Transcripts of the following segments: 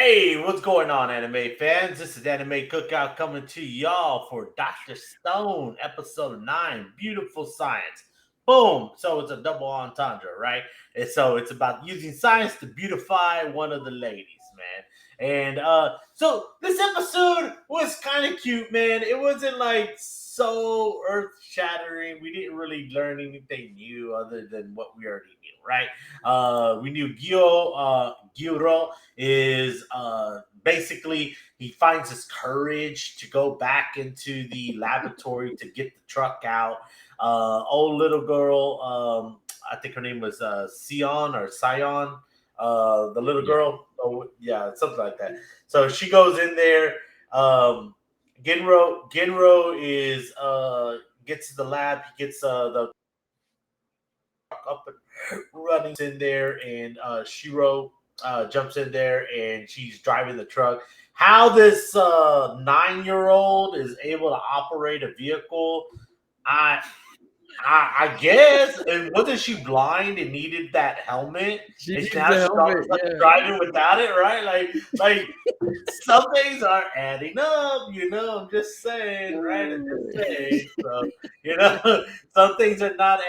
Hey, what's going on, anime fans? This is Anime Cookout coming to y'all for Dr. Stone, episode 9, Beautiful Science. Boom! So it's a double entendre, right? And so it's about using science to beautify one of the ladies, man. And so this episode was kind of cute, man. It wasn't like so earth shattering. We didn't really learn anything new other than what we already knew, right? We knew Gyuro is basically he finds his courage to go back into the laboratory to get the truck out. Old little girl, I think her name was Sion or Sion, the little Yeah. girl. Oh, yeah, something like that. So she goes in there. Genro is gets to the lab. He gets the up and running in there, and Shiro jumps in there, and she's driving the truck. How this 9-year-old is able to operate a vehicle, I I guess. And wasn't she blind and needed that helmet? She And needs now the she's all of a helmet. sudden Yeah. driving without it, right? Like some things aren't adding up, I'm just saying, right? I'm just saying. So, some things are not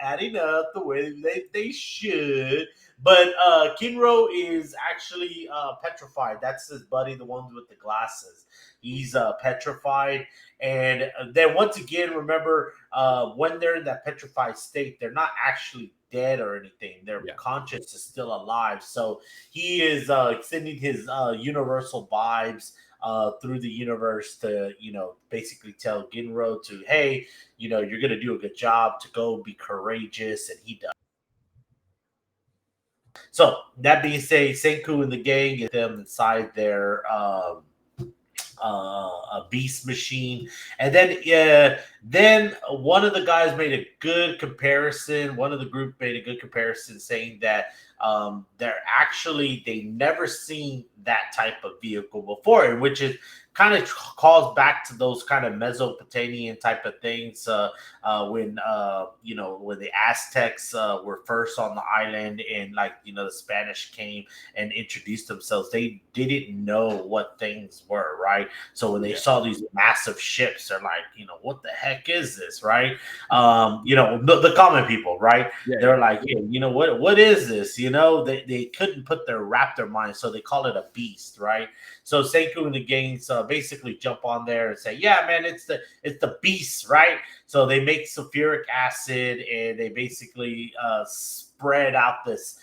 adding up the way they should. But Kinro is actually petrified. That's his buddy, the ones with the glasses. He's petrified. And then once again, remember, when they're in that petrified state, they're not actually dead or anything. Their Yeah. conscience is still alive. So he is sending his universal vibes through the universe to, basically tell Ginro to, hey, you're going to do a good job, to go be courageous. And he does. So that being said, Senku and the gang get them inside their a beast machine, and then one of the guys made a good comparison. One of the group made a good comparison, saying that they never seen that type of vehicle before, and which is kind of calls back to those kind of Mesopotamian type of things when the Aztecs were first on the island, and the Spanish came and introduced themselves. They didn't know what things were, right? So when they Yeah. saw these massive ships, they're like, what the heck is this, right? The common people, right? Yeah. They're like, yeah, what is this? They couldn't wrap their mind, so they call it a beast, right? So Senku and the gangs basically jump on there and say, yeah, man, it's the beast, right? So they make sulfuric acid, and they basically spread out this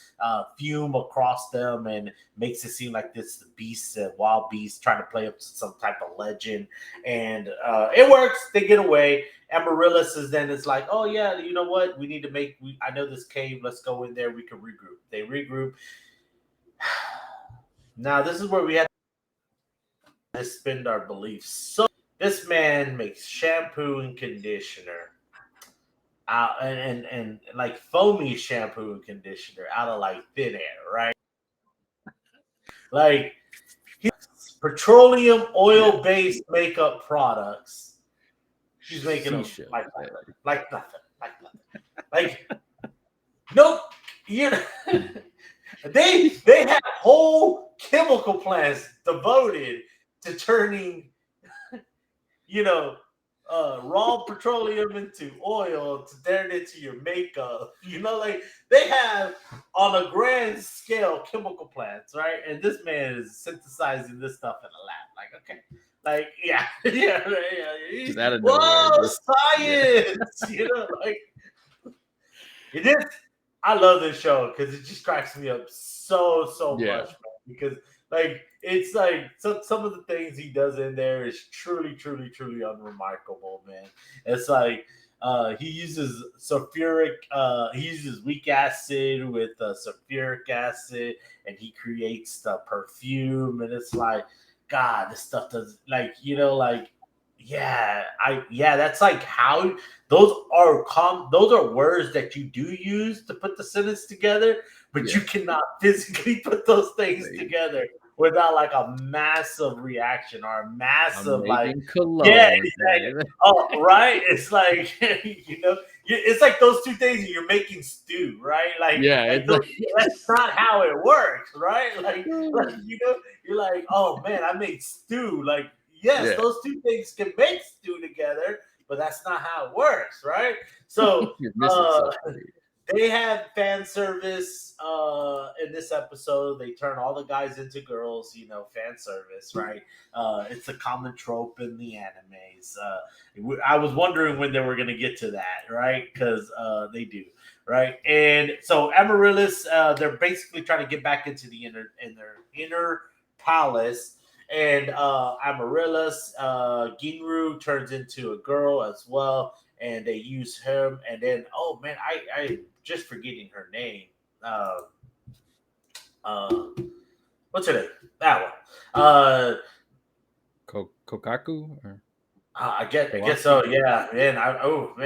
fume across them, and makes it seem like this beast, wild beast, trying to play up to some type of legend. And it works. They get away. Amaryllis is like, oh yeah, you know what? We need to I know this cave. Let's go in there. We can regroup. They regroup. Now this is where we have to suspend our beliefs. So this man makes shampoo and conditioner and like foamy shampoo and conditioner out of like thin air, right? Like petroleum oil based makeup products. He's making them Shisha. like nothing, like nope. You know, they have whole chemical plants devoted to turning, raw petroleum into oil to turn it into your makeup. Like they have on a grand scale chemical plants, right? And this man is synthesizing this stuff in a lab. Like, okay. Like, yeah, yeah. Just out of Whoa, nowhere. science! Like it is. I love this show because it just cracks me up so Yeah. much, man. Because it's like some of the things he does in there is truly, truly, truly unremarkable, man. It's like he uses he uses weak acid with sulfuric acid, and he creates the perfume, and it's like, God, this stuff does that's like how those are words that you do use to put the sentence together, but Yeah. you cannot physically put those things Right. together without like a massive reaction or a massive I'm making cologne. yeah, exactly. Oh, right. It's like you it's like those two things you're making stew, right? Like those, that's not how it works, right? Like you're like, oh man, I made stew. Like, yes, those two things can make stew together, but that's not how it works, right? So You're missing something. they had fan service in this episode. They turn all the guys into girls, fan service, right? It's a common trope in the animes. I was wondering when they were going to get to that, right? Because they do, right? And so Amaryllis, they're basically trying to get back into their inner palace. And Amaryllis, Ginru turns into a girl as well, and they use him. And then, oh man, I just forgetting her name. What's her name? That one. Kokaku? Or? I guess so. Yeah, man.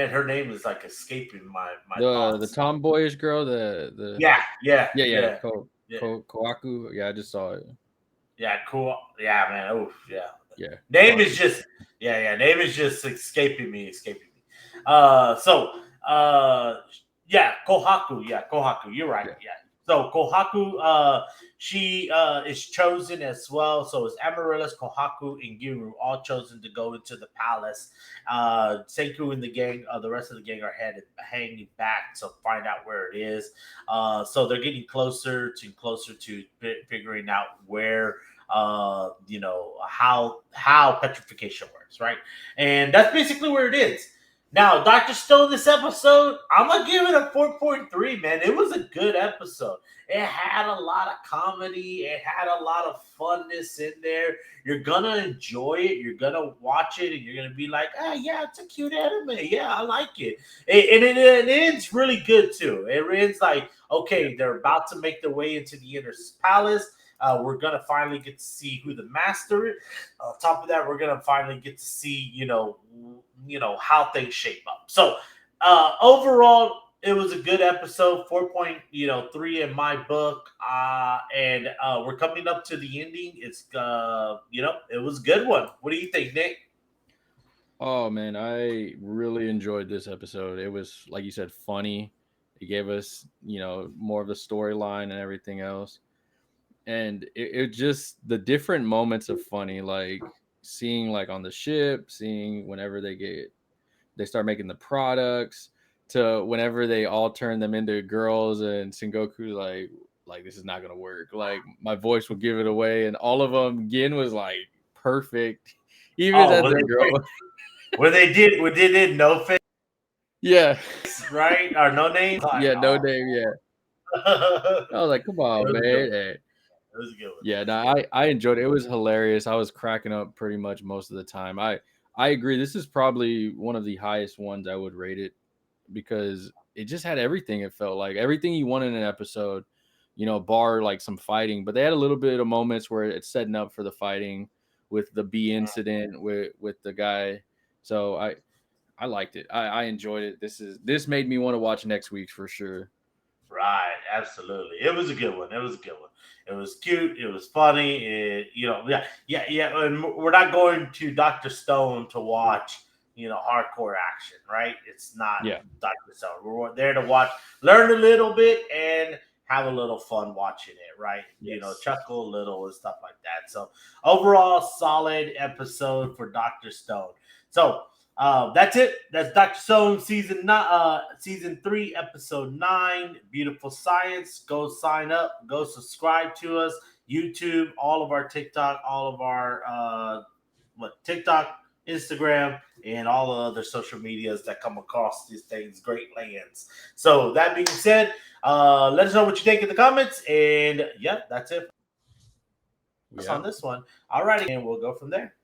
Her name is like escaping my thoughts. The tomboyish girl. The yeah. Koaku. Yeah, I just saw it. Yeah, cool. Yeah, man. Oh, yeah. Yeah. Name is just Name is just escaping me. Kohaku. Yeah, Kohaku. You're right. Yeah. So Kohaku, she is chosen as well. So it's Amaryllis, Kohaku, and Ginru all chosen to go into the palace. Senku and the gang, the rest of the gang are hanging back to find out where it is. So they're getting closer to figuring out where how petrification works, right? And that's basically where it is. Now, Dr. Stone, this episode, I'm going to give it a 4.3, man. It was a good episode. It had a lot of comedy. It had a lot of funness in there. You're going to enjoy it. You're going to watch it, and you're going to be like, yeah, it's a cute anime. Yeah, I like it. And it ends really good, too. It ends like, okay, they're about to make their way into the inner palace. We're going to finally get to see who the master is. On top of that, we're going to finally get to see, how things shape up. So overall, it was a good episode, 4.3 in my book. And we're coming up to the ending. It's, it was a good one. What do you think, Nick? Oh, man, I really enjoyed this episode. It was, like you said, funny. It gave us, more of the storyline and everything else. And it just the different moments of funny, like seeing like on the ship, seeing whenever they start making the products, to whenever they all turn them into girls, and Sengoku like this is not gonna work. Like my voice will give it away, and all of them. Gin was like perfect, even as a girl. Where they did no face, yeah, right, or no name, yeah, no name, yeah. I was like, come on, man. Hey. It was a good one. Yeah, no, I enjoyed it. It was hilarious. I was cracking up pretty much most of the time. I agree. This is probably one of the highest ones I would rate it, because it just had everything. It felt like everything you want in an episode, bar like some fighting. But they had a little bit of moments where it's setting up for the fighting with the bee incident with the guy. So I liked it. I enjoyed it. This made me want to watch next week's for sure. Right, absolutely. It was a good one. It was cute. It was funny. Yeah. And we're not going to Dr. Stone to watch, hardcore action, right? It's not Dr. Stone. We're there to learn a little bit, and have a little fun watching it, right? Yes. Chuckle a little and stuff like that. So overall, solid episode for Dr. Stone. So that's it. That's Dr. Stone season 3, episode 9. Beautiful Science. Go sign up. Go subscribe to us. YouTube, all of our TikTok, all of our TikTok, Instagram, and all the other social medias that come across these things. Great lands. So that being said, let us know what you think in the comments. And that's it. That's on this one. All righty, and we'll go from there.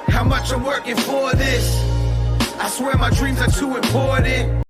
How much I'm working for this? I swear my dreams are too important.